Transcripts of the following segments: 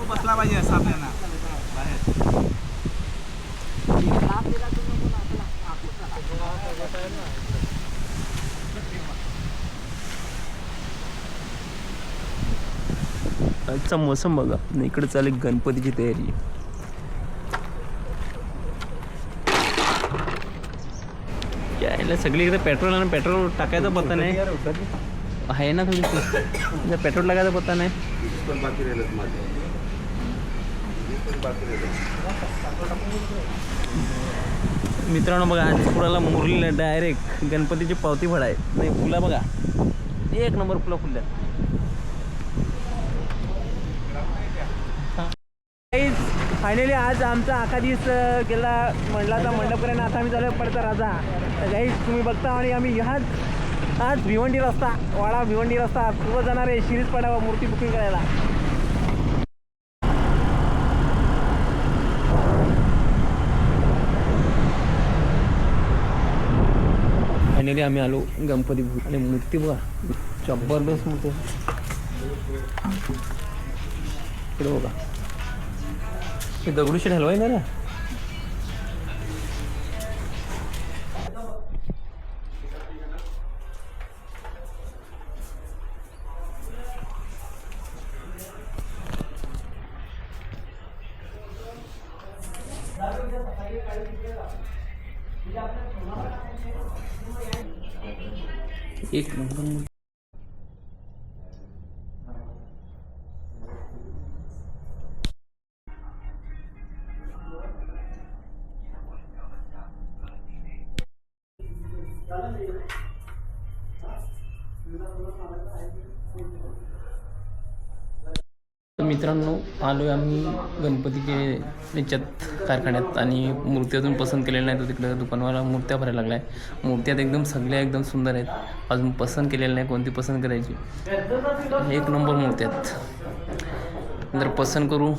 बसला पाहिजे असं आपल्याला बाहेर. आजचा मोसम बघा, इकडे चालू गणपतीची तयारी. यायला सगळीकडे पेट्रोल आणि पेट्रोल टाकायचा पत्ता नाही आहे ना. थोडी पेट्रोल टाकायचा पत्ता नाही. मित्रांनो बघा, आज पुराला मुरलीला डायरेक्ट गणपतीची पावती फळाय नाही. फुला बघा, एक नंबर फुलं फुलल्या. फायनली आज आमचा आखा दिवस गेला म्हणला तर मंडपपर्यंत. आता आम्ही चालू पडता राजा. तर गाईज तुम्ही बघता आणि आम्ही ह्याच आज भिवंडी रस्ता, वाडा भिवंडी रस्ता पूर्व जाणार आहे शिरीष पडावा मूर्ती बुकिंग करायला. फायनली आम्ही आलो गणपती आणि मूर्ती बघा, जबरदस्त मूर्ती. इकडे बघा, हे दगडूशेठ हलवाई ना. एक नंबर. तर मित्रांनो, आलो आहे आम्ही गणपतीचे याच्यात कारखान्यात आणि मूर्ती अजून पसंत केलेल्या नाही. तर तिकडे दुकानवाला मूर्त्या भरायला लागला आहे. मूर्त्या एकदम सगळ्या एकदम सुंदर आहेत. अजून पसंत केलेल्या नाही, कोणती पसंत करायची. एक नंबर मूर्ती आहेत. नंतर पसंत करू,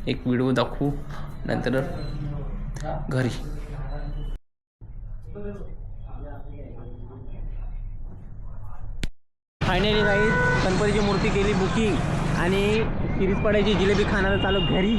एक व्हिडिओ दाखवू, नंतर घरी. फायनली काही गणपतीची मूर्ती केली बुकिंग आणि शिरीष पडायची जिलेबी खाण्याला चालू घरी.